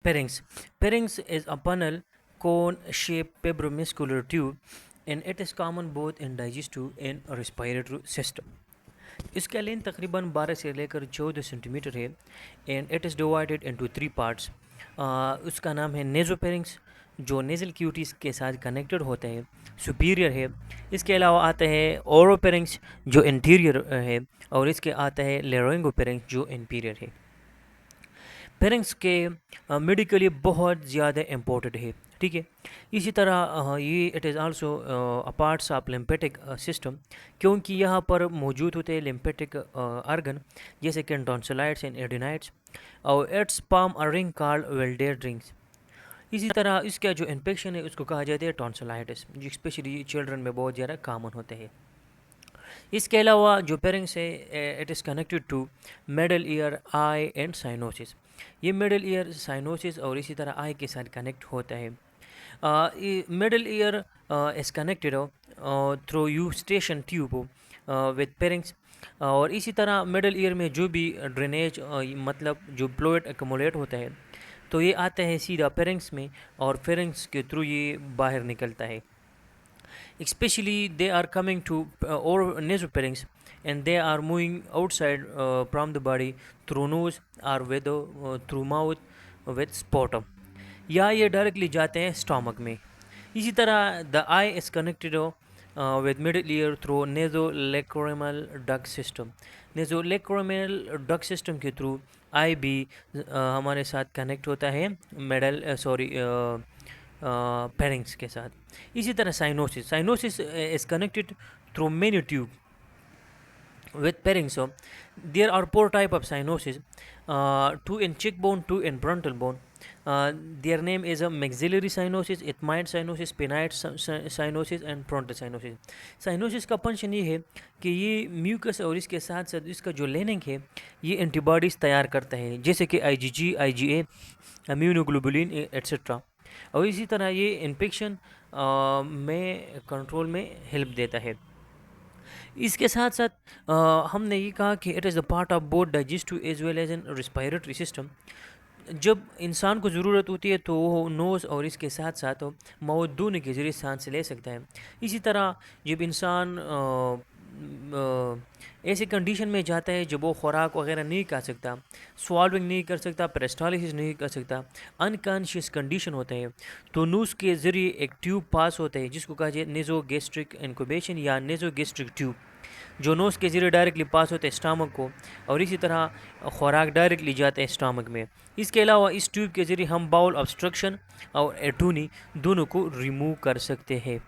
Pharynx. Pharynx is a funnel cone-shaped fibromuscular tube, and it is common both in digestive and respiratory system. اس کا لین تقریباً 12 سے لے کر 14 centimetre ہے and it is divided into 3 parts. اس کا نام ہے نیزوپیرنگس جو نیزل کیوٹیز کے ساتھ کنیکٹڈ ہوتا ہے, سپیریئر ہے. اس کے علاوہ آتا ہے اوروپیرنگس جو انٹیریئر ہے, اور اس کے آتا ہے لیرنگوپیرنگس جو انپیریئر ہے. پیرنگس کے میڈیکلی بہت زیادہ امپورٹنٹ ہے, ٹھیک ہے. اسی طرح یہ it is also parts of lymphatic system, کیونکہ یہاں پر موجود ہوتے ہیں لمپیٹک آرگن جیسے کہ ٹونسلائٹس اینڈ ایڈینائٹس, اور اٹس پام ا رنگ کالڈ ویلڈیڈ رنگس. اسی طرح اس کا جو انفیکشن ہے اس کو کہا جاتا ہے ٹونسلائٹس, جو اسپیشلی چلڈرن میں بہت زیادہ کامن ہوتے ہیں. اس کے علاوہ جو پیرنگس ہے it is connected to middle ear, eye and sinuses. یہ میڈل ایئر سائنوسس اور اسی طرح آئی کے ساتھ کنیکٹ ہوتا ہے. Middle ear is connected through eustachian tube with pharynx, اور اسی طرح میڈل ایئر میں جو بھی ڈرینیج مطلب جو فلوئڈ ایکومولیٹ ہوتا ہے تو یہ آتا ہے سیدھا پیرنگس میں, اور پیرنگس کے تھرو یہ باہر نکلتا ہے. Especially they are coming to or nasopharynx, and they are moving outside from the body through nose or through mouth with sputum, یا یہ ڈائریکٹلی جاتے ہیں اسٹامک میں. اسی طرح the eye is connected with middle ear through nasolacrimal duct system. nasolacrimal duct system کے through آئی بھی ہمارے ساتھ کنیکٹ ہوتا ہے پیرنگس کے ساتھ. اسی طرح sinuses is connected through many tube with pharynx. So there are 4 type of cyanosis, 2 in cheekbone, 2 in frontal bone. Their name is a maxillary cyanosis, ethmoid cyanosis, sphenoid cyanosis and frontal cyanosis. Cyanosis کا function یہ ہے کہ یہ mucus اور اس کے ساتھ ساتھ اس کا جو لیننگ ہے یہ اینٹی باڈیز تیار کرتا ہے, جیسے کہ آئی جی جی, آئی جی اے, امیونوگلوبولین ایٹسٹرا, اور اسی طرح یہ انفیکشن میں کنٹرول میں ہیلپ دیتا ہے. اس کے ساتھ ساتھ ہم نے یہ کہا کہ it is a part of both digestive as well as an respiratory system. جب انسان کو ضرورت ہوتی ہے تو وہ نوز اور اس کے ساتھ ساتھ ماؤتھ دونوں کے ذریعے سانس لے سکتا ہے. اسی طرح جب انسان ایسی کنڈیشن میں جاتا ہے جب وہ خوراک وغیرہ نہیں کھا سکتا, سوالونگ نہیں کر سکتا, پیرسٹالسس نہیں کر سکتا, انکانشیس کنڈیشن ہوتا ہے, تو نوز کے ذریعے ایک ٹیوب پاس ہوتا ہے جس کو کہا جائے نیزو گیسٹرک انکوبیشن یا نیزو گیسٹرک ٹیوب, جو نوز کے ذریعے ڈائریکٹلی پاس ہوتا ہے اسٹامک کو, اور اسی طرح خوراک ڈائریکٹلی جاتا ہے اسٹامک میں. اس کے علاوہ اس ٹیوب کے ذریعے ہم باؤل obstruction اور ایٹونی دونوں کو ریموو کر سکتے ہیں.